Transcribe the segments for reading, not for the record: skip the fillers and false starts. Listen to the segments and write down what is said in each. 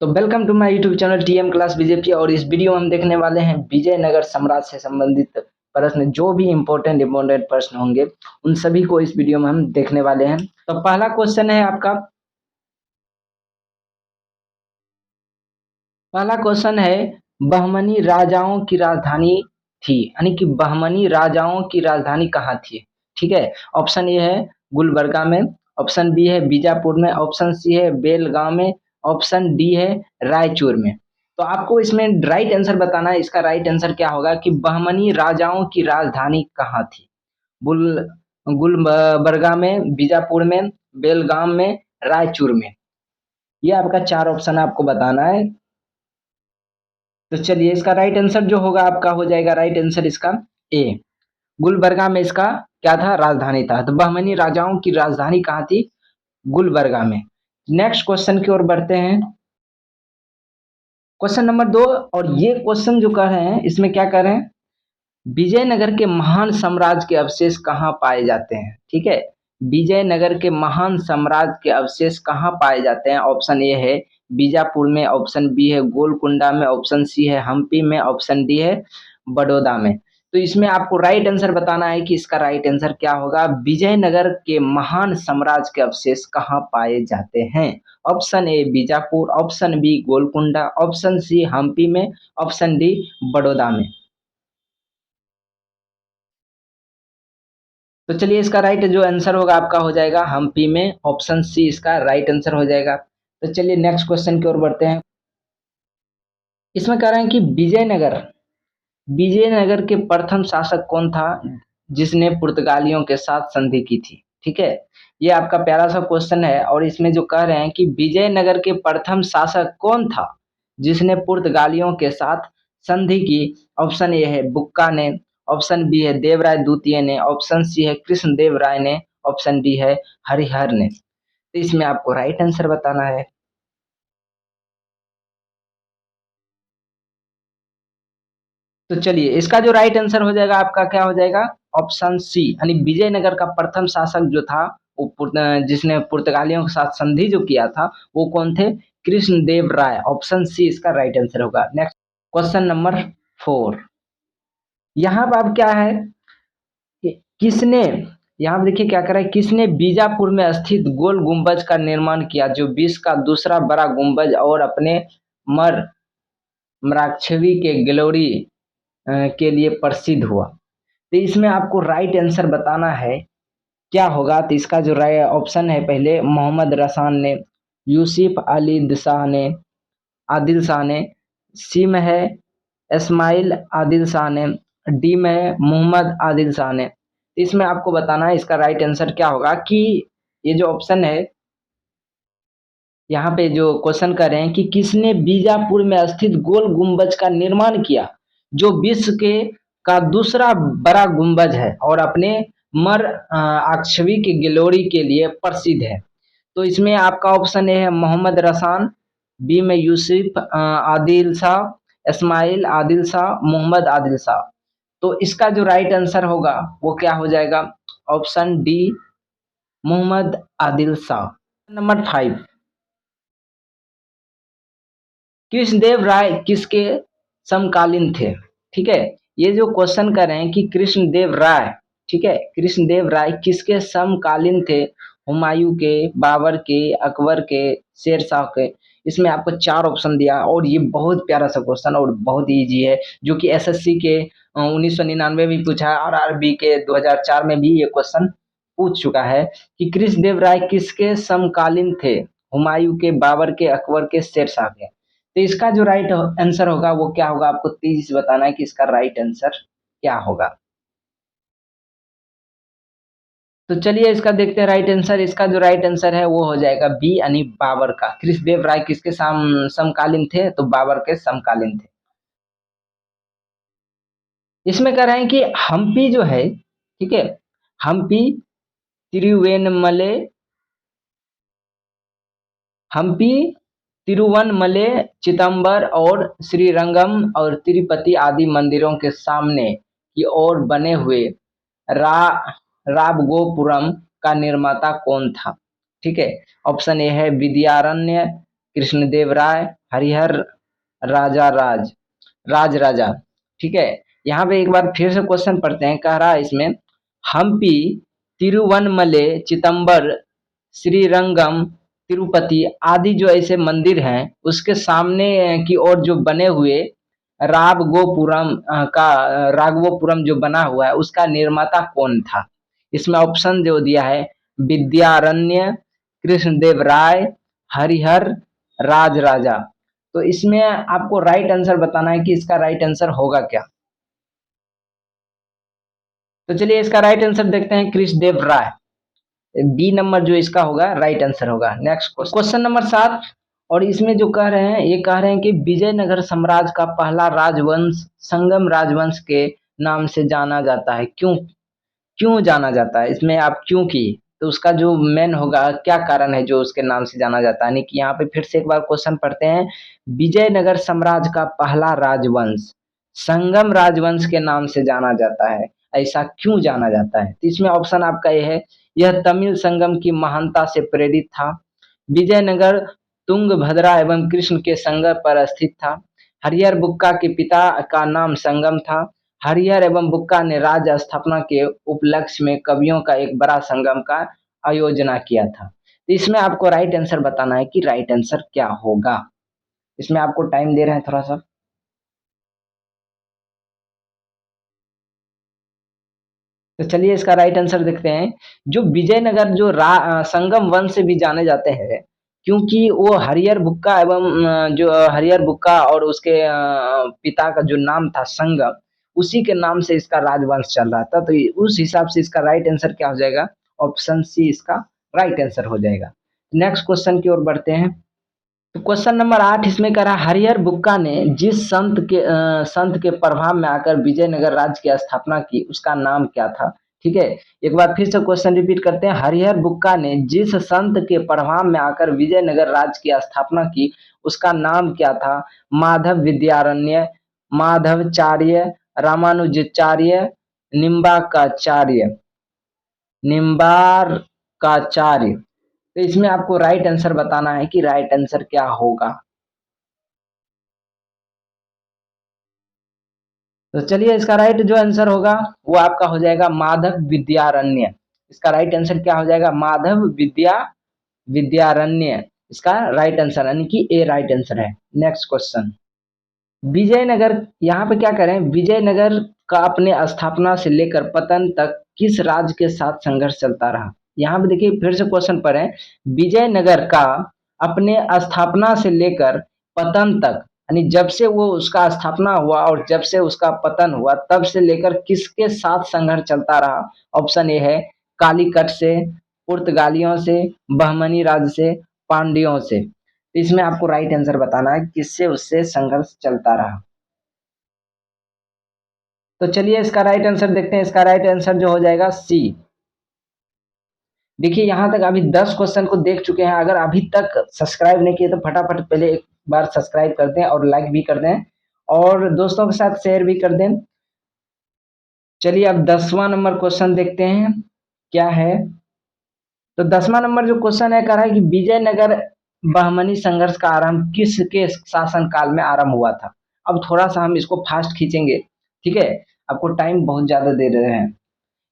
तो welcome to my YouTube channel TM class BJP. और इस वीडियो में हम देखने वाले हैं विजयनगर साम्राज्य से संबंधित प्रश्न, जो भी इम्पोर्टेंट प्रश्न होंगे उन सभी को इस वीडियो में हम देखने वाले हैं। तो पहला क्वेश्चन है आपका, पहला क्वेश्चन है बहमनी राजाओं की राजधानी थी, यानी कि बहमनी राजाओं की राजधानी कहाँ थी। ठीक है, ऑप्शन ए है गुलबर्गा में, ऑप्शन बी है बीजापुर में, ऑप्शन सी है बेलगांव में, ऑप्शन डी है रायचूर में। तो आपको इसमें राइट आंसर बताना है। इसका राइट आंसर क्या होगा कि बहमनी राजाओं की राजधानी कहाँ थी। गुल गुलबर्गा में, बीजापुर में, बेलगाम में, रायचूर में। ये आपका चार ऑप्शन आपको बताना है। तो चलिए, इसका राइट आंसर जो होगा आपका हो जाएगा राइट आंसर इसका ए, गुलबर्गा में इसका क्या था, राजधानी था। तो बहमनी राजाओं की राजधानी कहाँ थी, गुलबर्गा में। नेक्स्ट क्वेश्चन की ओर बढ़ते हैं। क्वेश्चन नंबर 2, और ये क्वेश्चन जो कर रहे हैं इसमें क्या कर रहे हैं, विजयनगर के महान साम्राज्य के अवशेष कहाँ पाए जाते हैं। ठीक है, विजयनगर के महान साम्राज्य के अवशेष कहाँ पाए जाते हैं। ऑप्शन ए है बीजापुर में, ऑप्शन बी है गोलकुंडा में, ऑप्शन सी है हम्पी में, ऑप्शन डी है बड़ौदा में। तो इसमें आपको राइट आंसर बताना है कि इसका राइट आंसर क्या होगा। विजयनगर के महान साम्राज्य के अवशेष कहाँ पाए जाते हैं। Option A Bijapur, option B Golconda, option C Hampi में, ऑप्शन डी बड़ौदा में। तो चलिए, इसका राइट जो आंसर होगा आपका हो जाएगा हम्पी में, ऑप्शन सी इसका राइट आंसर हो जाएगा। तो चलिए नेक्स्ट क्वेश्चन की ओर बढ़ते हैं। इसमें कह रहे हैं कि विजयनगर विजयनगर के प्रथम शासक कौन था जिसने पुर्तगालियों के साथ संधि की थी। ठीक है, ये आपका प्यारा सा क्वेश्चन है। और इसमें जो कह रहे हैं कि विजयनगर के प्रथम शासक कौन था जिसने पुर्तगालियों के साथ संधि की। ऑप्शन ए है बुक्का ने, ऑप्शन बी है देवराय द्वितीय ने, ऑप्शन सी है कृष्णदेव राय ने, ऑप्शन डी है हरिहर ने। तो इसमें आपको राइट आंसर बताना है। तो चलिए, इसका जो राइट आंसर हो जाएगा आपका क्या हो जाएगा, ऑप्शन सी, यानी विजयनगर का प्रथम शासक जो था वो जिसने पुर्तगालियों के साथ संधि जो किया था वो कौन थे, कृष्णदेव राय। ऑप्शन सी इसका राइट आंसर होगा। Next question number 4। यहाँ पर अब क्या है कि किसने, यहाँ पे देखिए क्या कर रहा है, किसने बीजापुर में स्थित गोल गुंबज का निर्माण किया जो विश्व का दूसरा बड़ा गुंबज और अपने मर मराक्षवी के ग्लोरी के लिए प्रसिद्ध हुआ। तो इसमें आपको राइट आंसर बताना है क्या होगा। तो इसका जो राइट ऑप्शन है, पहले मोहम्मद रसान ने, यूसुफ अली शाह ने, आदिल शाह ने, सी में है इस्माइल आदिल शाह ने, डी में है मोहम्मद आदिल शाह ने। तो इसमें आपको बताना है इसका राइट आंसर क्या होगा कि ये जो ऑप्शन है, यहाँ पे जो क्वेश्चन कर रहे हैं कि किसने बीजापुर में स्थित गोल गुंबज का निर्माण किया जो विश्व के का दूसरा बड़ा गुंबज है और अपने मर आक्षवी की ग्लोरी के लिए प्रसिद्ध है। तो इसमें आपका ऑप्शन ए है मोहम्मद रसान, बी में यूसुफ आदिल शाह, इस्माइल आदिल शाह, मोहम्मद आदिल शाह। तो इसका जो राइट आंसर होगा वो क्या हो जाएगा, option D Mohammad Adil Shah. Number 5, Krishnadev Rai किसके समकालीन थे। ठीक है, ये जो क्वेश्चन कर रहे हैं कि कृष्णदेव राय, ठीक है, कृष्णदेव राय किसके समकालीन थे, हुमायूं के, बाबर के, अकबर के, शेरशाह के। इसमें आपको चार ऑप्शन दिया और ये बहुत प्यारा सा क्वेश्चन और बहुत इजी है, जो कि एसएससी के 1999 में पूछा है और आरबी के 2004 में भी ये क्वेश्चन पूछ चुका है कि कृष्णदेव राय किसके समकालीन थे, हुमायूं के, बाबर के, अकबर के, शेरशाह के। तो इसका जो राइट आंसर होगा वो क्या होगा, आपको तेजी से बताना है कि इसका राइट आंसर क्या होगा। तो चलिए इसका देखते हैं राइट आंसर। इसका जो राइट आंसर है वो हो जाएगा बी, यानी बाबर का। कृष्णदेव राय किसके समकालीन थे, तो बाबर के समकालीन थे। इसमें कह रहे हैं कि हम्पी जो है, ठीक है, हम्पी, तिरुवेनमले, हम्पी, तिरुवनमले, चिदम्बर और श्रीरंगम और तिरुपति आदि मंदिरों के सामने की ओर बने हुए रा राबगोपुरम का निर्माता कौन था। ठीक है, ऑप्शन ए है विद्यारण्य, कृष्णदेव राय, हरिहर राजा राज राजा। ठीक है, यहाँ पे एक बार फिर से क्वेश्चन पढ़ते हैं। कह रहा है इसमें, हम्पी, तिरुवनमले, चिदम्बर, श्रीरंगम, तिरुपति आदि जो ऐसे मंदिर हैं, उसके सामने की ओर जो बने हुए राघवपुरम जो बना हुआ है, उसका निर्माता कौन था? इसमें ऑप्शन जो दिया है, विद्यारण्य, कृष्णदेव राय, हरिहर राज राजा। तो इसमें आपको राइट आंसर बताना है कि इसका राइट आंसर होगा क्या। तो चलिए इसका राइट आंसर देखते हैं, कृष्णदेव राय। बी नंबर जो इसका होगा राइट आंसर होगा। नेक्स्ट क्वेश्चन नंबर 7, और इसमें जो कह रहे हैं, ये कह रहे हैं कि विजयनगर साम्राज्य का पहला राजवंश संगम राजवंश के नाम से जाना जाता है। क्यों क्यों जाना जाता है? इसमें आप क्यों की, तो उसका जो मेन होगा, क्या कारण है जो उसके नाम से जाना जाता है। यानी कि यहाँ पे फिर से एक बार क्वेश्चन पढ़ते हैं, विजयनगर साम्राज्य का पहला राजवंश संगम राजवंश के नाम से जाना जाता है, ऐसा क्यों जाना जाता है? तो इसमें ऑप्शन आपका ये है, यह तमिल संगम की महानता से प्रेरित था, विजयनगर तुंगभद्रा एवं कृष्ण के संगम पर स्थित था, हरिहर बुक्का के पिता का नाम संगम था, हरिहर एवं बुक्का ने राज्य स्थापना के उपलक्ष्य में कवियों का एक बड़ा संगम का आयोजना किया था। तो इसमें आपको राइट आंसर बताना है कि राइट आंसर क्या होगा। इसमें आपको टाइम दे रहे हैं थोड़ा सा। तो चलिए इसका राइट आंसर देखते हैं। जो विजयनगर जो संगम वंश से भी जाने जाते हैं, क्योंकि वो हरिहर बुक्का एवं जो हरिहर बुक्का और उसके पिता का जो नाम था संगम, उसी के नाम से इसका राजवंश चल रहा था। तो उस हिसाब से इसका राइट आंसर क्या हो जाएगा? ऑप्शन सी इसका राइट आंसर हो जाएगा। नेक्स्ट क्वेश्चन की ओर बढ़ते हैं। तो क्वेश्चन नंबर 8 इसमें कह रहा है, हरिहर बुक्का ने जिस संत के प्रभाव में आकर विजयनगर राज्य की स्थापना की, उसका नाम क्या था? ठीक है, एक बार फिर से क्वेश्चन रिपीट करते हैं। हरिहर बुक्का ने जिस संत के प्रभाव में आकर विजयनगर राज्य की स्थापना की, उसका नाम क्या था? माधव विद्यारण्य, माधवचार्य, रामानुजाचार्य, निम्बार्काचार्य, निम्बार्काचार्य। तो इसमें आपको राइट आंसर बताना है कि राइट आंसर क्या होगा। तो चलिए इसका राइट जो आंसर होगा वो आपका हो जाएगा माधव विद्यारण्य। इसका राइट आंसर क्या हो जाएगा? माधव विद्यारण्य इसका राइट आंसर, यानी कि ए राइट आंसर है। नेक्स्ट क्वेश्चन, विजयनगर, यहाँ पे क्या करें, विजयनगर का अपने स्थापना से लेकर पतन तक किस राज्य के साथ संघर्ष चलता रहा? यहाँ पे देखिए फिर से क्वेश्चन पर है, विजयनगर का अपने स्थापना से लेकर पतन तक, यानी जब से वो उसका स्थापना हुआ और जब से उसका पतन हुआ, तब से लेकर किसके साथ संघर्ष चलता रहा? ऑप्शन ए है, कालीकट से, पुर्तगालियों से, बहमनी राज्य से, पांड्यों से। तो इसमें आपको राइट आंसर बताना है किससे उससे संघर्ष चलता रहा। तो चलिए इसका राइट आंसर देखते हैं। इसका राइट आंसर जो हो जाएगा सी। देखिए यहाँ तक अभी 10 क्वेश्चन को देख चुके हैं। अगर अभी तक सब्सक्राइब नहीं किए तो फटाफट पहले एक बार सब्सक्राइब कर दें और लाइक भी कर दें और दोस्तों के साथ शेयर भी कर दें। चलिए अब 10वां नंबर क्वेश्चन देखते हैं क्या है। तो 10वां नंबर जो क्वेश्चन है, कह रहा है कि विजयनगर बहमनी संघर्ष का आरंभ किसके शासन काल में आरंभ हुआ था? अब थोड़ा सा हम इसको फास्ट खींचेंगे, ठीक है, आपको टाइम बहुत ज्यादा दे रहे हैं।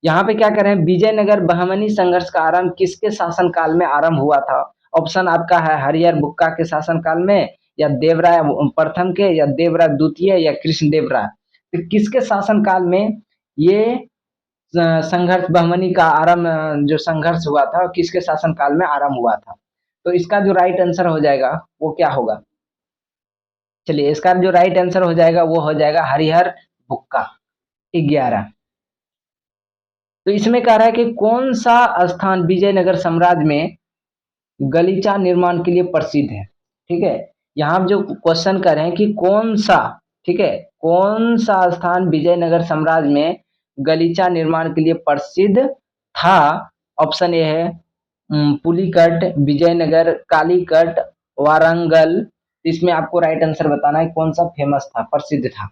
यहाँ पे क्या करें, विजयनगर बहमनी संघर्ष का आरंभ किसके शासन काल में आरंभ हुआ था? ऑप्शन आपका है, हरिहर बुक्का के शासन काल में, या देवराय प्रथम के, या देवराय द्वितीय, या कृष्णदेव राय। तो किसके शासन काल में ये संघर्ष, बहमनी का आरंभ, जो संघर्ष हुआ था किसके शासन काल में आरंभ हुआ था? तो इसका जो राइट आंसर हो जाएगा वो क्या होगा? चलिए इसका जो राइट आंसर हो जाएगा वो हो जाएगा हरिहर बुक्का 11। तो इसमें कह रहा है कि कौन सा स्थान विजयनगर साम्राज्य में गलीचा निर्माण के लिए प्रसिद्ध है? ठीक है, यहाँ जो क्वेश्चन कर रहे हैं कि कौन सा, ठीक है, कौन सा स्थान विजयनगर साम्राज्य में गलीचा निर्माण के लिए प्रसिद्ध था? ऑप्शन ए है पुलिकट, विजयनगर, कालीकट, वारंगल। इसमें आपको राइट आंसर बताना है कौन सा फेमस था, प्रसिद्ध था।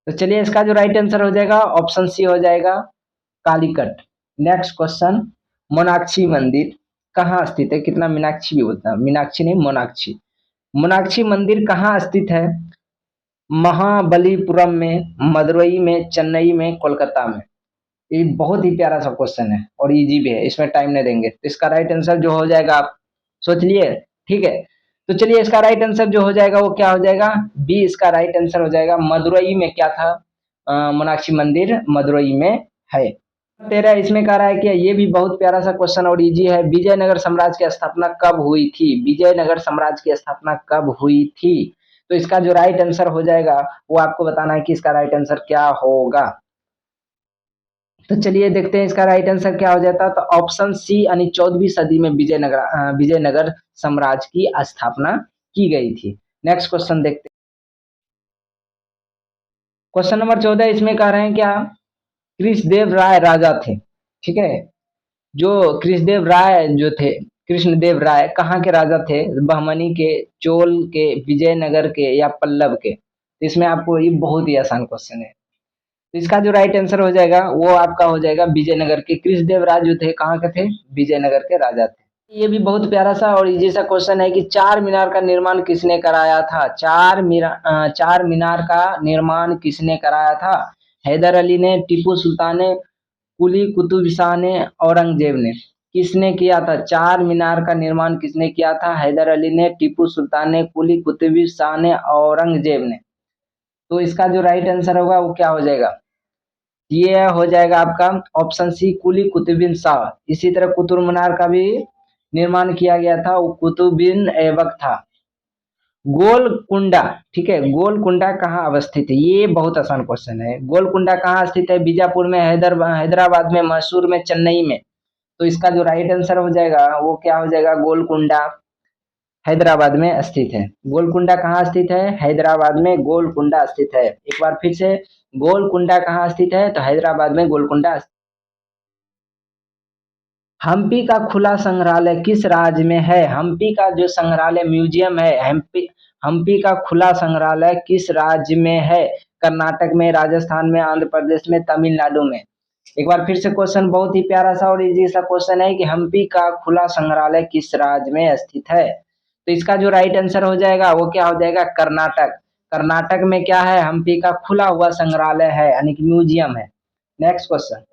तो चलिए इसका जो राइट आंसर हो जाएगा ऑप्शन सी हो जाएगा, कालीकट। नेक्स्ट क्वेश्चन, मोनाक्षी मंदिर। कहाँ स्थित है, कितना मीनाक्षी भी बोलता है, मीनाक्षी नहीं मोनाक्षी। मोनाक्षी मंदिर कहाँ स्थित है? महाबलीपुरम में, मदुरई में, चेन्नई में, कोलकाता में। ये बहुत ही प्यारा सा क्वेश्चन है और इजी भी है, इसमें टाइम नहीं देंगे। तो इसका राइट आंसर जो हो जाएगा आप सोच लिए, ठीक है। तो चलिए इसका राइट आंसर जो हो जाएगा वो क्या हो जाएगा, बी इसका राइट आंसर हो जाएगा। मदुरई में क्या था, मीनाक्षी मंदिर मदुरई में है। तेरा इसमें कह रहा है कि ये भी बहुत प्यारा सा क्वेश्चन और इजी है, विजयनगर साम्राज्य की स्थापना कब हुई थी? विजयनगर साम्राज्य की स्थापना कब हुई थी? तो इसका जो राइट आंसर हो जाएगा वो आपको बताना है कि इसका राइट आंसर क्या होगा। तो चलिए देखते हैं इसका राइट आंसर क्या हो जाता है। तो ऑप्शन सी यानी 14वीं सदी में विजयनगर साम्राज्य की स्थापना की गई थी। नेक्स्ट क्वेश्चन देखते हैं। क्वेश्चन नंबर 14 इसमें कह रहे हैं क्या, कृष्णदेव राय राजा थे, ठीक है। जो कृष्णदेव राय जो थे, कृष्णदेव राय कहाँ के राजा थे? बहमनी के, चोल के, विजयनगर के या पल्लव के? तो इसमें आपको ये बहुत ही आसान क्वेश्चन है। तो इसका जो राइट आंसर हो जाएगा वो आपका हो जाएगा विजयनगर के। कृष्णदेव राय जो थे कहाँ के थे? विजयनगर के राजा थे। ये भी बहुत प्यारा सा और इजी सा क्वेश्चन है कि चार मीनार का निर्माण किसने कराया था? चार मीनार का निर्माण किसने कराया था? हैदर अली ने, टीपू सुल्तान ने, कुली कुतुब शाह ने, औरंगजेब ने? किसने किया था चार मीनार का निर्माण? किसने किया था? हैदर अली ने, टीपू सुल्तान ने, कुली कुतुब शाह ने, औरंगजेब ने? तो इसका जो राइट आंसर होगा वो क्या हो जाएगा, ये हो जाएगा आपका ऑप्शन सी कुली कुतुबिन शाह। इसी तरह कुतुब मीनार का भी निर्माण किया गया था, वो कुतुबिन ऐबक था। गोलकुंडा, ठीक है, गोलकुंडा कहाँ अवस्थित है? ये बहुत आसान क्वेश्चन है। गोलकुंडा कहाँ स्थित है? बीजापुर में, हैदराबाद में, मैसूर में, चेन्नई में? तो इसका जो राइट आंसर हो जाएगा वो क्या हो जाएगा, गोलकुंडा हैदराबाद में स्थित है। गोलकुंडा कहाँ स्थित है? हैदराबाद में गोलकुंडा स्थित है। एक बार फिर से, गोलकुंडा कहाँ स्थित है? तो हैदराबाद में गोलकुंडा। हम्पी का खुला संग्रहालय किस राज्य में है? हम्पी का जो संग्रहालय म्यूजियम है, हम्पी हम्पी का खुला संग्रहालय किस राज्य में है? कर्नाटक में, राजस्थान में, आंध्र प्रदेश में, तमिलनाडु में? एक बार फिर से क्वेश्चन बहुत ही प्यारा सा और इजी सा क्वेश्चन है कि हम्पी का खुला संग्रहालय किस राज्य में स्थित है? तो इसका जो राइट आंसर हो जाएगा वो क्या हो जाएगा, कर्नाटक। कर्नाटक में क्या है, हम्पी का खुला हुआ संग्रहालय है यानी कि म्यूजियम है। नेक्स्ट क्वेश्चन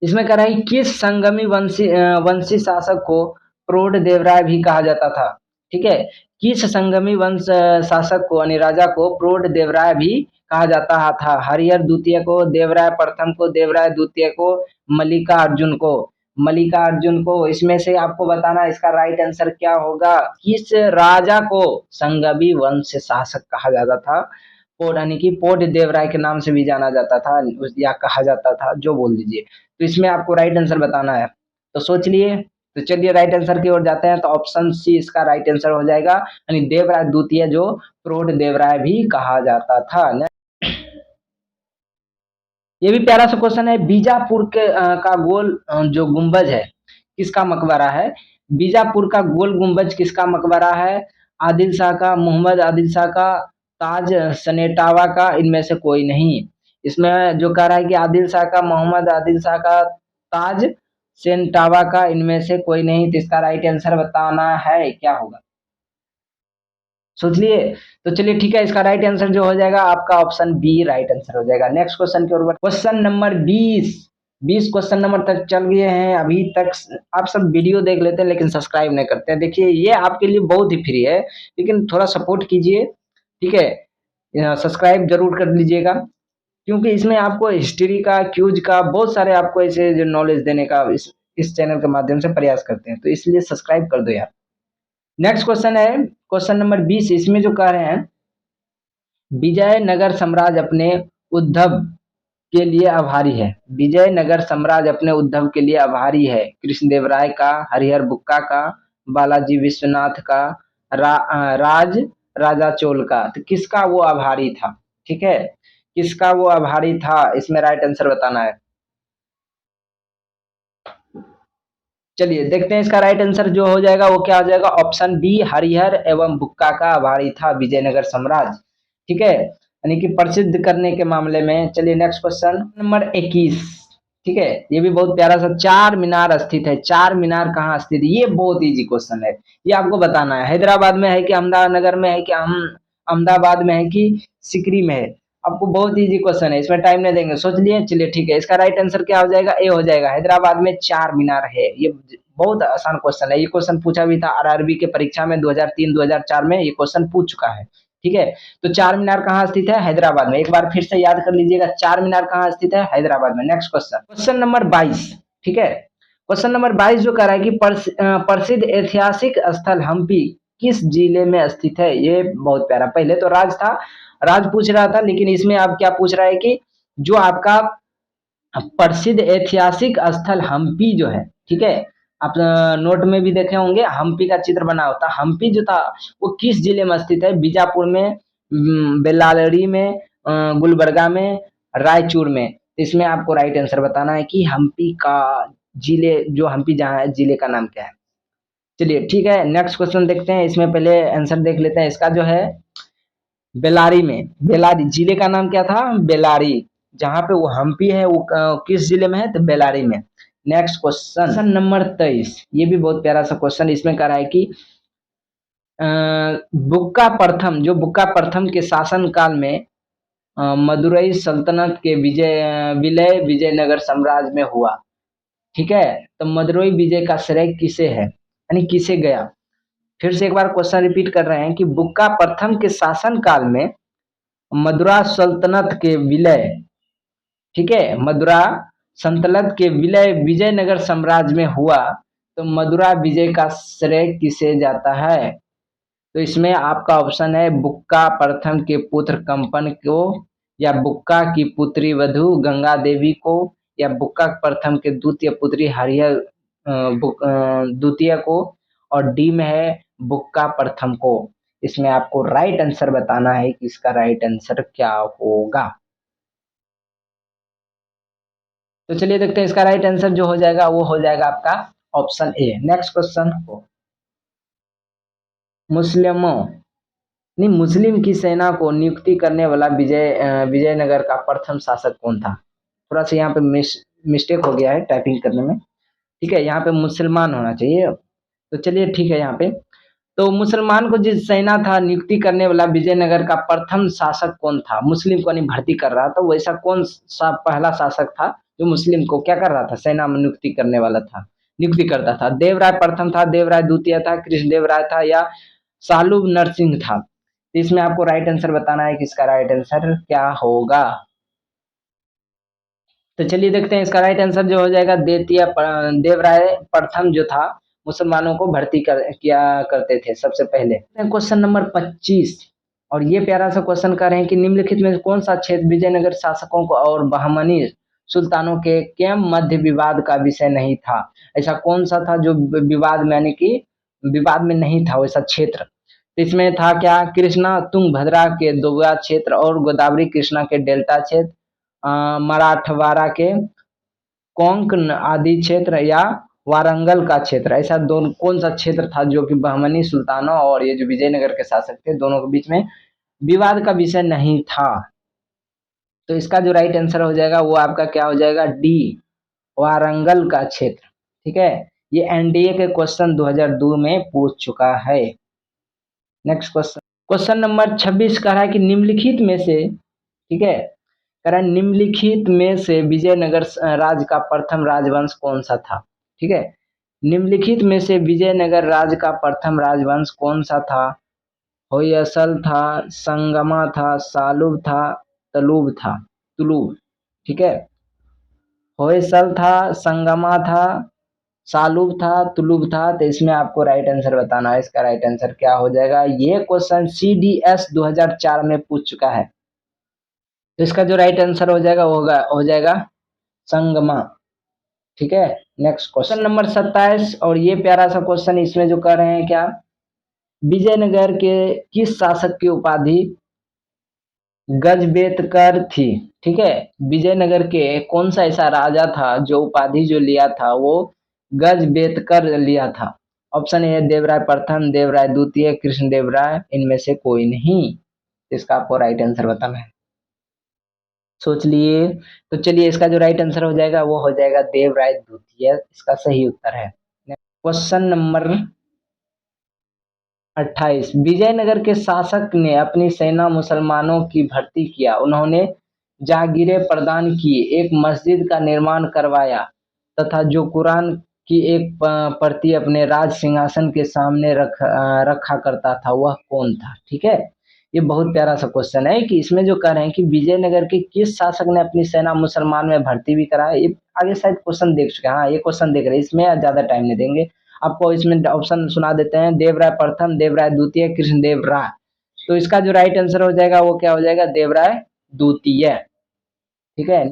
इसमें कह रहा है किस संगमी वंशी शासक को प्रौढ़ देवराय भी कहा जाता था? ठीक है, किस संगमी वंश शासक को यानी राजा को प्रौढ़ देवराय भी कहा जाता था? हरिहर द्वितीय को, देवराय प्रथम को, देवराय द्वितीय को, मल्लिका अर्जुन को? मल्लिका अर्जुन को। इसमें से आपको बताना इसका राइट आंसर क्या होगा। किस राजा को संगमी वंश शासक कहा जाता था? पोड यानी कि पोड देवराय के नाम से भी जाना जाता था या कहा जाता था, जो बोल दीजिए। तो इसमें आपको राइट आंसर बताना है, तो सोच लिए। तो चलिए राइट आंसर की ओर जाते हैं। तो ऑप्शन सी इसका राइट आंसर हो जाएगा, यानी देवराय द्वितीय जो प्रौढ़ देवराय भी कहा जाता था। ये भी प्यारा सा क्वेश्चन है, बीजापुर के का गोल जो गुंबज है किसका मकबरा है? बीजापुर का गोल गुंबज किसका मकबरा है? आदिल शाह का, मोहम्मद आदिल शाह का, ताज सनेटावा का, इनमें से कोई नहीं। इसमें जो कह रहा है कि आदिल शाह का, मोहम्मद आदिल शाह का, ताज सेंटावा का, इनमें से कोई नहीं। तो इसका राइट आंसर बताना है, क्या होगा सोच लिए। तो चलिए ठीक है, इसका राइट आंसर जो हो जाएगा आपका ऑप्शन बी राइट आंसर हो जाएगा। नेक्स्ट क्वेश्चन की ओर, क्वेश्चन नंबर 20 क्वेश्चन नंबर तक चल गए हैं अभी तक। आप सब वीडियो देख लेते हैं लेकिन सब्सक्राइब नहीं करते हैं। देखिए ये आपके लिए बहुत ही फ्री है, लेकिन थोड़ा सपोर्ट कीजिए, ठीक है। सब्सक्राइब जरूर कर लीजिएगा, क्योंकि इसमें आपको हिस्ट्री का, क्यूज का, बहुत सारे आपको ऐसे जो नॉलेज देने का इस चैनल के माध्यम से प्रयास करते हैं, तो इसलिए सब्सक्राइब कर दो यार। नेक्स्ट क्वेश्चन है क्वेश्चन नंबर 20। इसमें जो कह रहे हैं विजयनगर साम्राज्य अपने उद्धव के लिए आभारी है। विजयनगर साम्राज्य अपने उद्धव के लिए आभारी है। कृष्णदेवराय का, हरिहर बुक्का का, बालाजी विश्वनाथ का, राज राजा चोल का? तो किसका वो आभारी था? ठीक है, किसका वो आभारी था, इसमें राइट आंसर बताना है। चलिए देखते हैं इसका राइट आंसर जो हो जाएगा वो क्या हो जाएगा, ऑप्शन बी हरिहर एवं बुक्का का आभारी था विजयनगर साम्राज्य, ठीक है, यानी कि प्रसिद्ध करने के मामले में। चलिए नेक्स्ट क्वेश्चन नंबर 21। ठीक है। ये भी बहुत प्यारा सा, चार मीनार स्थित है, चार मीनार कहाँ स्थित है, ये बहुत इजी क्वेश्चन है। ये आपको बताना है, हैदराबाद में है कि अहमदानगर में है कि अहमदाबाद में है कि सिकरी में है। आपको बहुत इजी क्वेश्चन है, इसमें टाइम नहीं देंगे, सोच लिए। चलिए ठीक है, इसका राइट आंसर क्या हो जाएगा, ए हो जाएगा। हैदराबाद में चार मीनार है। ये बहुत आसान क्वेश्चन है। ये क्वेश्चन पूछा भी था आरआरबी के परीक्षा में 2003-2004 में, ये क्वेश्चन पूछ चुका है। ठीक है। तो चार मीनार कहाँ स्थित है, हैदराबाद में। एक बार फिर से याद कर लीजिएगा, चार मीनार कहाँ स्थित है, हैदराबाद में। Next question, question number 22। ठीक है। क्वेश्चन नंबर 22 जो कह रहा है कि प्रसिद्ध ऐतिहासिक स्थल हम्पी किस जिले में स्थित है। ये बहुत प्यारा, पहले तो राज था, राज पूछ रहा था, लेकिन इसमें आप क्या पूछ रहा है कि जो आपका प्रसिद्ध ऐतिहासिक स्थल हम्पी जो है, ठीक है, आप नोट में भी देखे होंगे, हम्पी का चित्र बना होता। हम्पी जो था वो किस जिले में स्थित है, बीजापुर में, बेल्लारी में, गुलबर्गा में, रायचूर में। इसमें आपको राइट आंसर बताना है कि हम्पी का जिले, जो हम्पी जहाँ है, जिले का नाम क्या है। चलिए ठीक है, नेक्स्ट क्वेश्चन देखते हैं। इसमें पहले आंसर देख लेते हैं। इसका जो है बेलारी में, बेलारी जिले का नाम क्या था, बेलारी। जहां पे वो हम्पी है वो किस जिले में है, तो बेलारी में। Next question, question number 23। ये भी बहुत प्यारा सा क्वेश्चन, इसमें कह रहा है कि अ, बुक्का प्रथम, जो बुक्का प्रथम के शासन काल में मदुरई सल्तनत के विलय विजयनगर साम्राज्य में हुआ। ठीक है। तो मदुरई विजय का श्रेय किसे है, यानी किसे गया। फिर से एक बार क्वेश्चन रिपीट कर रहे हैं कि बुक्का प्रथम के शासन काल में मदुरा सल्तनत के विलय, ठीक है, मदुरा सल्तनत के विलय विजयनगर साम्राज्य में हुआ। तो मदुरा विजय का श्रेय किसे जाता है। तो इसमें आपका ऑप्शन है बुक्का प्रथम के पुत्र कंपन को, या बुक्का की पुत्री वधु गंगा देवी को, या बुक्का प्रथम के द्वितीय पुत्री हरिहर द्वितीय को, और डी में है बुक्का प्रथम को। इसमें आपको राइट आंसर बताना है कि इसका राइट आंसर क्या होगा। तो चलिए देखते हैं, इसका राइट आंसर जो हो जाएगा वो हो जाएगा आपका ऑप्शन ए। नेक्स्ट क्वेश्चन, मुस्लिमों, नहीं, मुस्लिम की सेना को नियुक्ति करने वाला विजयनगर का प्रथम शासक कौन था। थोड़ा सा यहाँ पे मिस्टेक हो गया है टाइपिंग करने में। ठीक है, यहाँ पे मुसलमान होना चाहिए। तो चलिए ठीक है, यहाँ पे तो मुसलमान को जिस सेना था नियुक्ति करने वाला विजयनगर का प्रथम शासक कौन था, मुस्लिम को नहीं भर्ती कर रहा था, वैसा कौन सा पहला शासक था जो मुस्लिम को क्या कर रहा था, सेना में नियुक्ति करने वाला था, नियुक्ति करता था। देवराय प्रथम था, देवराय द्वितीय था, कृष्णदेवराय था, या सालूब नरसिंह था। तो इसमें आपको राइट आंसर बताना है कि इसका राइट आंसर क्या होगा। तो चलिए देखते हैं, इसका राइट आंसर जो हो जाएगा देवराय प्रथम जो था मुसलमानों को भर्ती किया करते थे सबसे पहले। क्वेश्चन नंबर 25, और ये प्यारा सा क्वेश्चन कर रहे हैं कि निम्नलिखित में कौन सा क्षेत्र विजयनगर शासकों को और बहमनी सुल्तानों के केम मध्य विवाद का विषय नहीं था। ऐसा कौन सा था जो विवाद में, यानी कि विवाद में नहीं था वैसा क्षेत्र। तो इसमें था क्या, कृष्णा तुंगभद्रा के दोगुआ क्षेत्र और गोदावरी कृष्णा के डेल्टा क्षेत्र, मराठवाड़ा के कोंकण आदि क्षेत्र, या वारंगल का क्षेत्र। ऐसा दोनों कौन सा क्षेत्र था जो कि बहमनी सुल्तानों और ये जो विजयनगर के शासक थे दोनों के बीच में विवाद का विषय नहीं था। तो इसका जो राइट आंसर हो जाएगा वो आपका क्या हो जाएगा, डी, वारंगल का क्षेत्र। ठीक है। ये एनडीए के क्वेश्चन 2002 में पूछ चुका है। नेक्स्ट क्वेश्चन, क्वेश्चन नंबर 26 कह रहा है कि निम्नलिखित में से, ठीक है, कह रहा है निम्नलिखित में से विजयनगर राज्य का प्रथम राजवंश कौन सा था। ठीक है, निम्नलिखित में से विजयनगर राज्य का प्रथम राजवंश कौन सा था। होयसल था, संगमा था, सालुब था, तलुब था, तुलुब। ठीक है, होयसल था, संगमा था, सालुब था, तुलुब था। तो इसमें आपको राइट आंसर बताना है, इसका राइट आंसर क्या हो जाएगा। ये क्वेश्चन सीडीएस 2004 में पूछ चुका है। तो इसका जो राइट आंसर हो जाएगा वो हो जाएगा संगमा। ठीक है। नेक्स्ट क्वेश्चन नंबर 27, और ये प्यारा सा क्वेश्चन, इसमें जो कर रहे हैं क्या, विजयनगर के किस शासक की उपाधि गजबेतकर थी। ठीक है, विजयनगर के कौन सा ऐसा राजा था जो उपाधि जो लिया था वो गजबेतकर लिया था। ऑप्शन ए देवराय प्रथम, देवराय द्वितीय, कृष्णदेवराय, इनमें से कोई नहीं। इसका आपको राइट आंसर बताना है। सोच लिए। तो चलिए इसका जो राइट आंसर हो जाएगा वो हो जाएगा देवराय द्वितीय, इसका सही उत्तर है। क्वेश्चन नंबर 28, विजयनगर के शासक ने अपनी सेना मुसलमानों की भर्ती किया, उन्होंने जागीरें प्रदान की, एक मस्जिद का निर्माण करवाया तथा जो कुरान की एक प्रति अपने राज सिंहासन के सामने रखा करता था वह कौन था। ठीक है, ये बहुत प्यारा सा क्वेश्चन है कि इसमें जो कह रहे हैं कि विजयनगर के किस शासक ने अपनी सेना मुसलमान में भर्ती भी कराया। ये आगे शायद क्वेश्चन देख चुके हैं, हाँ ये क्वेश्चन देख रहे हैं, इसमें ज्यादा टाइम नहीं देंगे आपको। इसमें ऑप्शन सुना देते हैं, देवराय प्रथम, देवराय द्वितीय, कृष्णदेव राय। तो इसका जो राइट आंसर हो जाएगा वो क्या हो जाएगा, देवराय द्वितीय। ठीक है,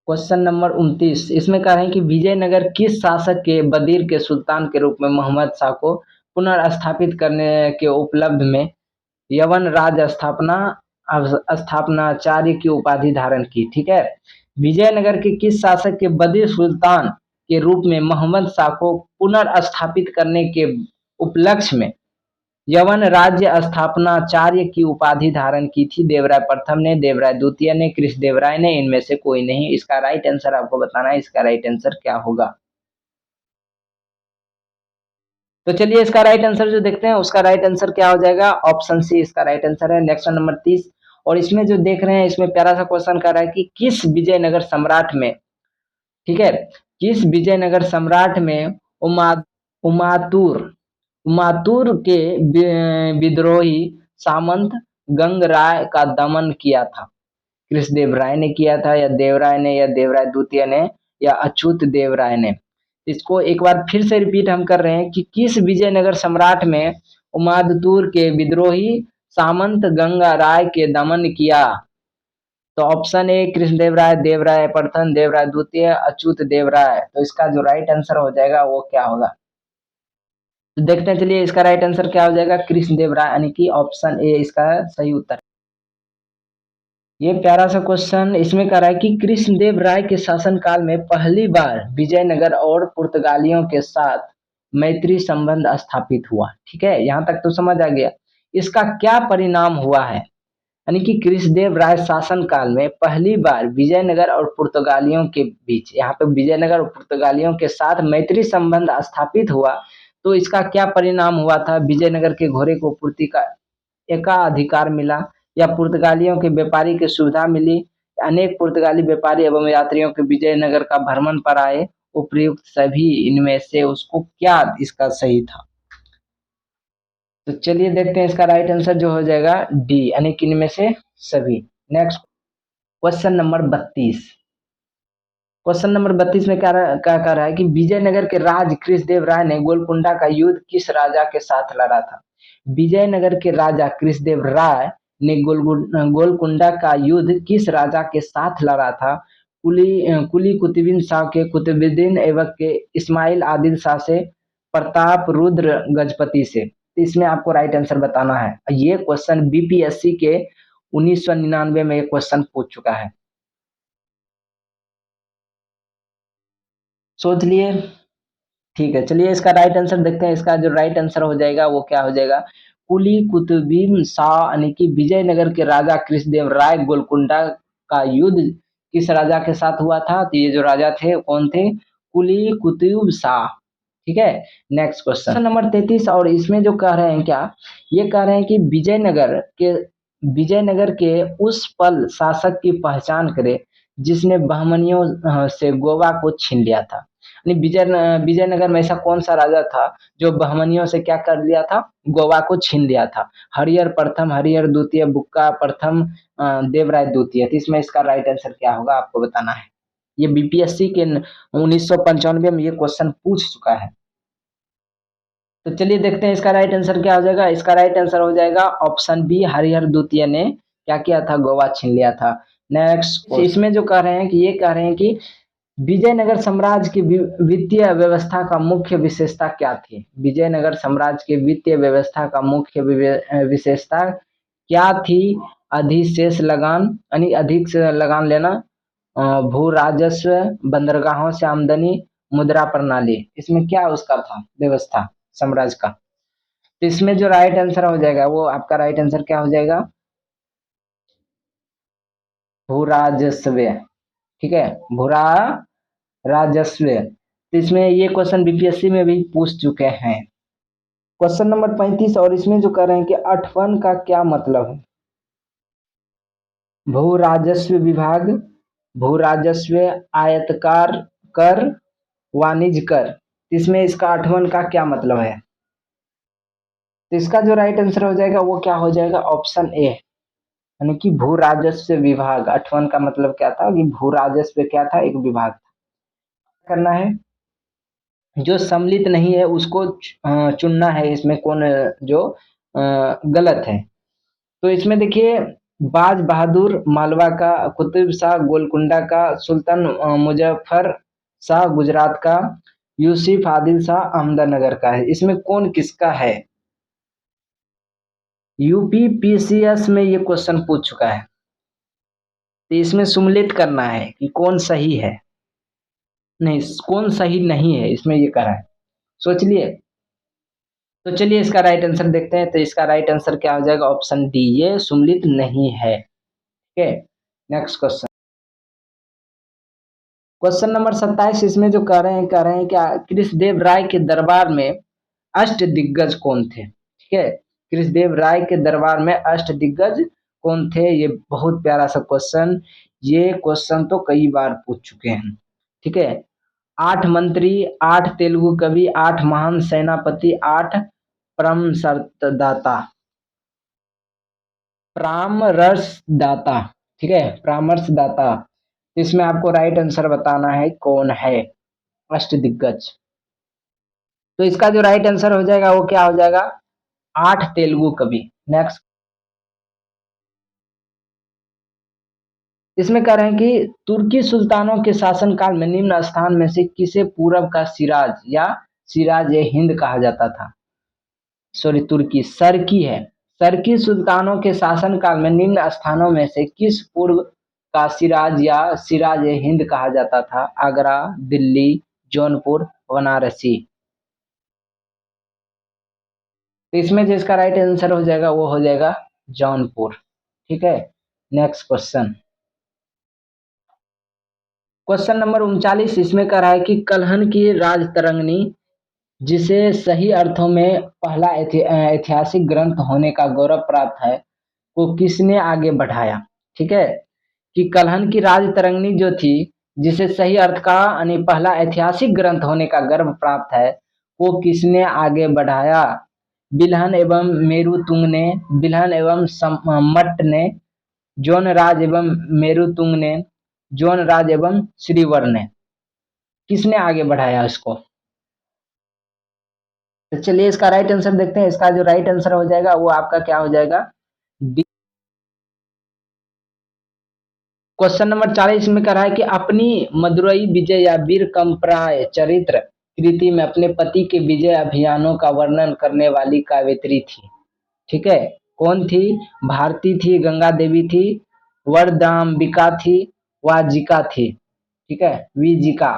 क्वेश्चन नंबर 29, इसमें कह रहे हैं कि विजयनगर किस शासक के बदीर के सुल्तान के रूप में मोहम्मद शाह को पुनर्स्थापित करने के उपलब्ध में यवन राज स्थापनाचार्य की उपाधि धारण की। ठीक है, विजयनगर के किस शासक के बदीर सुल्तान के रूप में मोहम्मद शाह को पुनर्स्थापित करने के उपलक्ष्य में यवन राज्य स्थापनाचार्य की उपाधि धारण की थी। देवराय प्रथम ने, देवराय द्वितीय ने, कृष्णदेवराय ने, इनमें से कोई नहीं। इसका राइट आंसर आपको बताना है, इसका राइट आंसर क्या होगा। तो चलिए इसका राइट आंसर जो देखते हैं उसका राइट आंसर क्या हो जाएगा, ऑप्शन सी इसका राइट आंसर है। नेक्स्ट नंबर 30, और इसमें जो देख रहे हैं इसमें प्यारा सा क्वेश्चन कर रहा है कि किस विजयनगर सम्राट में, ठीक है, किस विजयनगर सम्राट में उमा उमातुर उमातुर के विद्रोही सामंत गंगराय का दमन किया था। कृष्णदेव राय ने किया था, या देवराय ने, या देवराय द्वितीय ने, या अच्युत देवराय ने। इसको एक बार फिर से रिपीट हम कर रहे हैं कि किस विजयनगर सम्राट में उमादतूर के विद्रोही सामंत गंगा राय के दमन किया। तो ऑप्शन ए कृष्णदेव राय, देवराय प्रथम, देवराय द्वितीय, अच्युत देवराय। तो इसका जो राइट आंसर हो जाएगा वो क्या होगा, तो देखते हैं। चलिए इसका राइट आंसर क्या हो जाएगा, कृष्णदेव राय, यानी कि ऑप्शन ए इसका सही उत्तर। ये प्यारा सा क्वेश्चन इसमें कह रहा है कि कृष्णदेव राय के शासनकाल में पहली बार विजयनगर और पुर्तगालियों के साथ मैत्री संबंध स्थापित हुआ। ठीक है, यहाँ तक तो समझ आ गया। इसका क्या परिणाम हुआ है, यानी कि कृष्णदेव राय शासन काल में पहली बार विजयनगर और पुर्तगालियों के बीच, यहाँ पे विजयनगर और पुर्तगालियों के साथ मैत्री संबंध स्थापित हुआ। तो इसका क्या परिणाम हुआ था, विजयनगर के घोड़े को पूर्ति का एकाधिकार मिला, या पुर्तगालियों के व्यापारी की सुविधा मिली, अनेक पुर्तगाली व्यापारी एवं यात्रियों के विजयनगर का भ्रमण पर आए, उपयुक्त सभी इनमें से उसको क्या इसका सही था। तो चलिए देखते हैं इसका राइट आंसर जो हो जाएगा डी, यानी कि इनमें से सभी। Next question number 32, question number 32 में क्या कह रहा है कि विजयनगर के राज कृष्णदेव राय ने गोलकुंडा का युद्ध किस राजा के साथ लड़ा था। विजयनगर के राजा कृष्णदेव राय ने गोलकुंडा का युद्ध किस राजा के साथ लड़ा था। कुली कुतुबुद्दीन शाह के कुतुबुद्दीन ऐबक के, इस्माइल आदिल शाह से, प्रताप रुद्र गजपति से। तो इसमें आपको राइट आंसर बताना है। ये क्वेश्चन बीपीएससी के 1999 में ये क्वेश्चन पूछ चुका है, सोच लिए। ठीक है, चलिए इसका राइट आंसर देखते हैं। इसका जो राइट आंसर हो जाएगा वो क्या हो जाएगा, कुली कुतुबुद्दीन शाह, यानी कि विजयनगर के राजा कृष्णदेव राय गोलकुंडा का युद्ध किस राजा के साथ हुआ था। तो ये जो राजा थे कौन थे, कुली कुतुब शाह। ठीक है, नेक्स्ट क्वेश्चन नंबर 33, और इसमें जो कह रहे हैं क्या, ये कह रहे हैं कि विजयनगर के उस पल शासक की पहचान करे जिसने बहमनियों से गोवा को छीन लिया था। यानी विजयनगर में ऐसा कौन सा राजा था जो बहमनियों से क्या कर लिया था, गोवा को छीन लिया था। हरिहर प्रथम, हरिहर द्वितीय, बुक्का प्रथम, देवराय द्वितीय। तो इसमें इसका राइट आंसर क्या होगा आपको बताना है। ये बीपीएससी के 1995 में ये क्वेश्चन पूछ चुका है। तो चलिए देखते हैं इसका राइट आंसर क्या हो जाएगा। इसका राइट आंसर हो जाएगा ऑप्शन बी, हरिहर द्वितीय ने क्या किया था, गोवा छीन लिया था। नेक्स्ट इसमें जो कह रहे हैं कि, ये कह रहे हैं कि विजयनगर साम्राज्य की वित्तीय व्यवस्था का मुख्य विशेषता क्या थी। विजयनगर साम्राज्य के वित्तीय व्यवस्था का मुख्य विशेषता क्या थी। अधिशेष लगान, यानी अधिक से लगान लेना, भू राजस्व, बंदरगाहों से आमदनी, मुद्रा प्रणाली। इसमें क्या उसका था व्यवस्था साम्राज्य का। तो इसमें जो राइट आंसर हो जाएगा वो आपका राइट आंसर क्या हो जाएगा, भू राजस्व, ठीक है, भूरा राजस्व। तो इसमें ये क्वेश्चन बीपीएससी में भी पूछ चुके हैं। क्वेश्चन नंबर 35, और इसमें जो कह रहे हैं कि अठवन का क्या मतलब है। भू राजस्व विभाग, भू राजस्व, आयतकार कर, वाणिज्य कर। इसमें इसका अठवन का क्या मतलब है। तो इसका जो राइट आंसर हो जाएगा वो क्या हो जाएगा, ऑप्शन ए, यानी कि भू राजस्व विभाग। अठवन का मतलब क्या था कि भू राजस्व क्या था, एक विभाग था। करना है, जो सम्मिलित नहीं है उसको चुनना है। इसमें कौन जो गलत है। तो इसमें देखिए, बाज बहादुर मालवा का, कुतुब शाह गोलकुंडा का, सुल्तान मुजफ्फर शाह गुजरात का, यूसुफ आदिल शाह अहमदनगर का है। इसमें कौन किसका है। यूपी पीसीएस में ये क्वेश्चन पूछ चुका है। तो इसमें सुमेलित करना है कि कौन सही है, नहीं कौन सही नहीं है, इसमें ये करा है, सोच लिए। तो चलिए इसका राइट आंसर देखते हैं। तो इसका राइट आंसर क्या हो जाएगा, ऑप्शन डी, ये सुमेलित नहीं है। ठीक है, नेक्स्ट क्वेश्चन। क्वेश्चन नंबर 27, इसमें जो कह रहे हैं क्या, कृष्णदेव राय के दरबार में अष्ट दिग्गज कौन थे। ठीक है, कृष्णदेव राय के दरबार में अष्ट दिग्गज कौन थे। ये बहुत प्यारा सा क्वेश्चन, ये क्वेश्चन तो कई बार पूछ चुके हैं। ठीक है, 8 मंत्री, 8 तेलुगु कवि, 8 महान सेनापति, 8 परामर्शदाता, परामर्शदाता। ठीक है, परामर्शदाता। इसमें आपको राइट आंसर बताना है कौन है अष्ट दिग्गज। तो इसका जो राइट आंसर हो जाएगा वो क्या हो जाएगा, 8 तेलुगु कवि। नेक्स्ट, इसमें कह रहे हैं कि तुर्की सुल्तानों के शासनकाल में निम्न स्थान में से किसे पूरब का सिराज या सिराज ए हिंद कहा जाता था। सॉरी, तुर्की सरकी है। सरकी सुल्तानों के शासनकाल में निम्न स्थानों में से किस पूर्व का सिराज या सिराज ए हिंद कहा जाता था। आगरा, दिल्ली, जौनपुर, बनारसी। तो इसमें जिसका राइट आंसर हो जाएगा वो हो जाएगा जौनपुर। ठीक है, नेक्स्ट क्वेश्चन। क्वेश्चन नंबर 39, इसमें कह रहा है कि कलहन की राजतरंगिणी, जिसे सही अर्थों में पहला ऐतिहासिक ग्रंथ होने का गौरव प्राप्त है, को किसने आगे बढ़ाया। ठीक है, कि कलहन की राजतरंगिणी जो थी, जिसे सही अर्थ का यानी पहला ऐतिहासिक ग्रंथ होने का गर्व प्राप्त है, वो किसने आगे बढ़ाया। बिल्हन एवं मेरुतुंग ने, बिल्हन एवं मट्ट ने, जौनराज एवं मेरुतुंग ने, जौनराज एवं श्रीवर ने, किसने आगे बढ़ाया इसको। तो चलिए इसका राइट आंसर देखते हैं। इसका जो राइट आंसर हो जाएगा वो आपका क्या हो जाएगा, डी। क्वेश्चन नंबर 40 में कह रहा है कि अपनी मदुरई विजय या वीर कंपराय चरित्र कृति में अपने पति के विजय अभियानों का वर्णन करने वाली काव्यत्री थी। ठीक है, कौन थी, भारती थी, गंगा देवी थी, वरदाम्बिका थी, वाजिका थी। ठीक है, विजिका।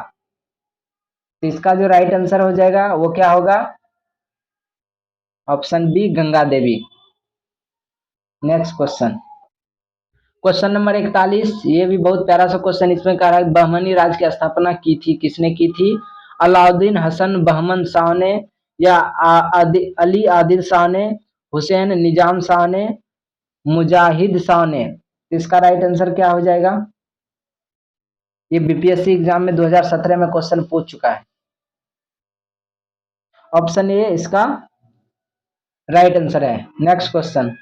तो इसका जो राइट आंसर हो जाएगा वो क्या होगा, option B, Ganga Devi. Next question. Question number 41, ये भी बहुत प्यारा सा क्वेश्चन। इसमें कह रहा है बहमनी राज की स्थापना की थी, किसने की थी। अलाउद्दीन हसन बहमन शाह ने, या अली आदिल शाह ने, हुसैन निजाम शाह ने, मुजाहिद शाह ने। इसका राइट आंसर क्या हो जाएगा। ये बीपीएससी एग्जाम में 2017 में क्वेश्चन पूछ चुका है। ऑप्शन ए इसका राइट आंसर है। Next question.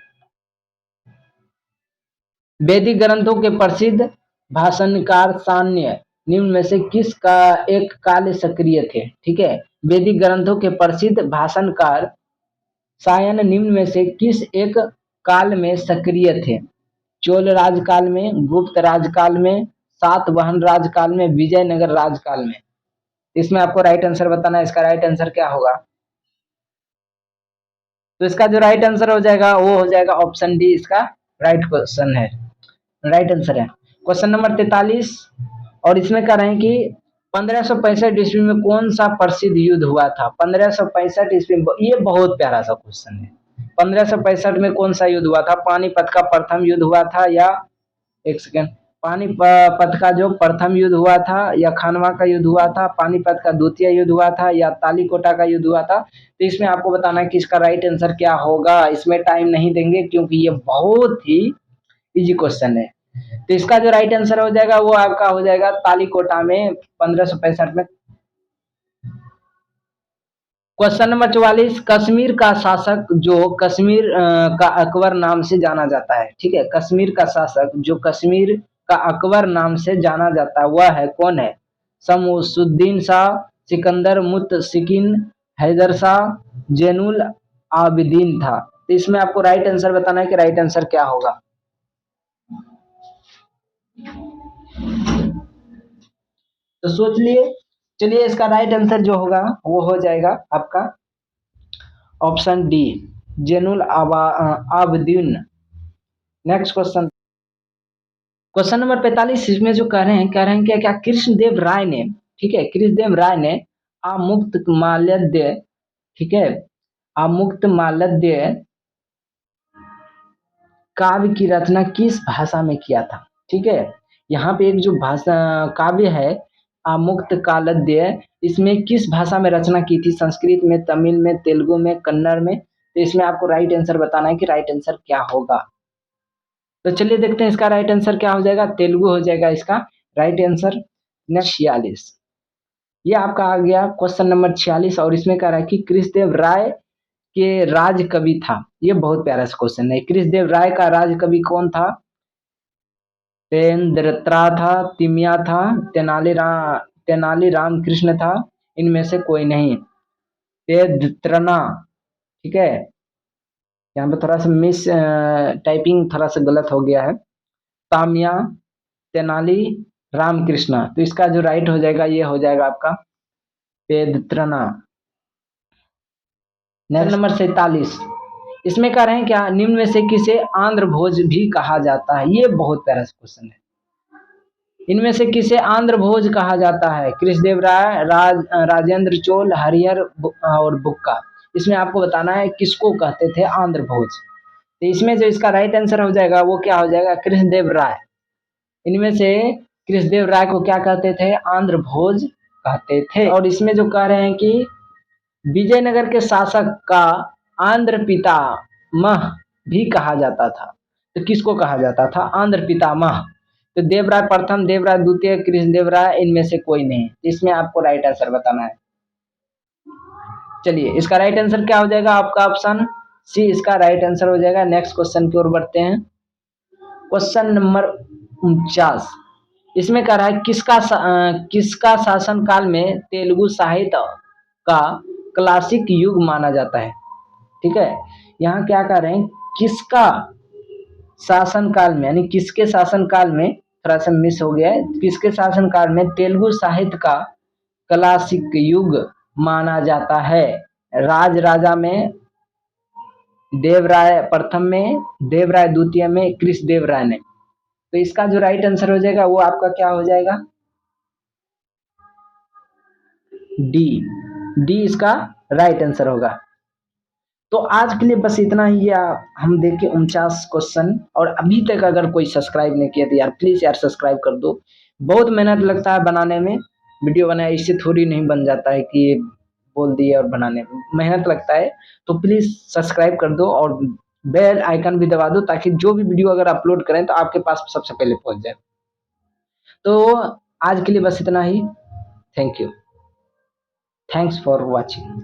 वैदिक ग्रंथों के प्रसिद्ध भाषणकार सान्य निम्न में से किस का एक काल सक्रिय थे। ठीक है, वैदिक ग्रंथों के प्रसिद्ध भाषणकार सायन निम्न में से किस एक काल में सक्रिय थे। चोल राजकाल में, गुप्त राजकाल में, सातवाहन राजकाल में, विजयनगर राजकाल में। इसमें आपको राइट आंसर बताना है। इसका राइट आंसर क्या होगा। तो इसका जो राइट आंसर हो जाएगा वो हो जाएगा ऑप्शन डी, इसका राइट क्वेश्चन है, राइट आंसर है। क्वेश्चन नंबर 43, और इसमें कह रहे हैं कि 1565 ईस्वी में कौन सा प्रसिद्ध युद्ध हुआ था। 1565 ईस्वी में, ये बहुत प्यारा सा क्वेश्चन है। 1565 में कौन सा युद्ध हुआ था। पानीपत का प्रथम युद्ध हुआ था, या एक सेकेंड, पानीपत का जो प्रथम युद्ध हुआ था, या खानवा का युद्ध हुआ था, पानीपत का द्वितीय युद्ध हुआ था, या तालीकोटा का युद्ध हुआ था। तो इसमें आपको बताना है कि इसका राइट आंसर क्या होगा। इसमें टाइम नहीं देंगे क्योंकि ये बहुत ही इजी क्वेश्चन है। तो इसका जो राइट आंसर हो जाएगा वो आपका हो जाएगा तालीकोटा में 1565 में। क्वेश्चन नंबर 44, कश्मीर का शासक जो कश्मीर का अकबर नाम से जाना जाता है। ठीक है, कश्मीर का शासक जो कश्मीर का अकबर नाम से जाना जाता है वह है कौन है? शमसुद्दीन शाह, सिकंदर मुतसिकिन, हैदर शाह, जैनुल आबिदीन था। तो इसमें आपको राइट आंसर बताना है कि राइट आंसर क्या होगा। तो सोच लिए। चलिए, इसका राइट आंसर जो होगा वो हो जाएगा आपका option D, Zainul Abedin. Next question, question number 45, इसमें जो कह रहे हैं क्या क्या कृष्णदेव राय ने, ठीक है, कृष्णदेव राय ने आमुक्त माल्यद्य, ठीक है, आमुक्त माल्यद्य काव्य की रचना किस भाषा में किया था? ठीक है, यहाँ पे एक जो भाषा काव्य है आमुक्त कालद्य, इसमें किस भाषा में रचना की थी? संस्कृत में, तमिल में, तेलुगु में, कन्नड़ में? तो इसमें आपको राइट आंसर बताना है कि राइट आंसर क्या होगा। तो चलिए देखते हैं इसका राइट आंसर क्या हो जाएगा। तेलुगु हो जाएगा इसका राइट आंसर। नेक्स्ट 46, ये आपका आ गया क्वेश्चन नंबर 46, और इसमें कह रहा है कि कृष्णदेव राय के राज कवि था। ये बहुत प्यारा सा क्वेश्चन है। कृष्णदेव राय का राज कवि कौन था? तेंद्रत्रा था, तिमिया था, तेनाली राम कृष्ण था, इनमें से कोई नहीं। तेद्रना, ठीक है, यहाँ पे थोड़ा सा मिस टाइपिंग थोड़ा सा गलत हो गया है। तामिया, तेनाली रामकृष्ण। तो इसका जो राइट हो जाएगा ये हो जाएगा आपका पेद्रना। नेक्स्ट नंबर 47, इसमें कह रहे हैं क्या निम्न में से किसे आंध्र भोज भी कहा जाता है? ये बहुत प्यारा क्वेश्चन है। इनमें से किसे आंध्र भोज कहा जाता है? कृष्णदेव राय, राजेंद्र चोल, हरिहर और बुक्का। इसमें आपको बताना है किसको कहते थे आंध्र भोज। तो इसमें जो इसका राइट आंसर हो जाएगा वो क्या हो जाएगा? कृष्णदेव राय। इनमें से कृष्णदेव राय को क्या कहते थे? आंध्र भोज कहते थे। और इसमें जो कह रहे हैं कि विजयनगर के शासक का आंध्र पितामह भी कहा जाता था। तो किसको कहा जाता था? आंध्र पितामह। तो देवराय प्रथम, देवराय द्वितीय, कृष्णदेव राय, इनमें से कोई नहीं। इसमें आपको राइट आंसर बताना है। चलिए, इसका राइट आंसर क्या हो जाएगा? आपका ऑप्शन सी इसका राइट आंसर हो जाएगा। नेक्स्ट क्वेश्चन की ओर बढ़ते हैं। क्वेश्चन नंबर 49, इसमें कह रहा है किसका शासन काल में तेलुगु साहित्य का क्लासिक युग माना जाता है? ठीक है, यहाँ क्या कह रहे हैं किसका शासन काल में, यानी किसके शासन काल में, थोड़ा सा मिस हो गया है, किसके शासन काल में तेलुगु साहित्य का क्लासिक युग माना जाता है? राज राजा में, देवराय प्रथम में, देवराय द्वितीय में, कृष्णदेव राय ने? तो इसका जो राइट आंसर हो जाएगा वो आपका क्या हो जाएगा? डी, डी इसका राइट आंसर होगा। तो आज के लिए बस इतना ही। या हम देखे 49 क्वेश्चन, और अभी तक अगर कोई सब्सक्राइब नहीं किया तो यार प्लीज यार सब्सक्राइब कर दो। बहुत मेहनत लगता है बनाने में, वीडियो बनाए इससे थोड़ी नहीं बन जाता है कि बोल दिए और बनाने में मेहनत लगता है। तो प्लीज सब्सक्राइब कर दो और बेल आइकन भी दबा दो, ताकि जो भी वीडियो अगर अपलोड करें तो आपके पास सबसे पहले पहुंच जाए। तो आज के लिए बस इतना ही। Thank you, thanks for watching.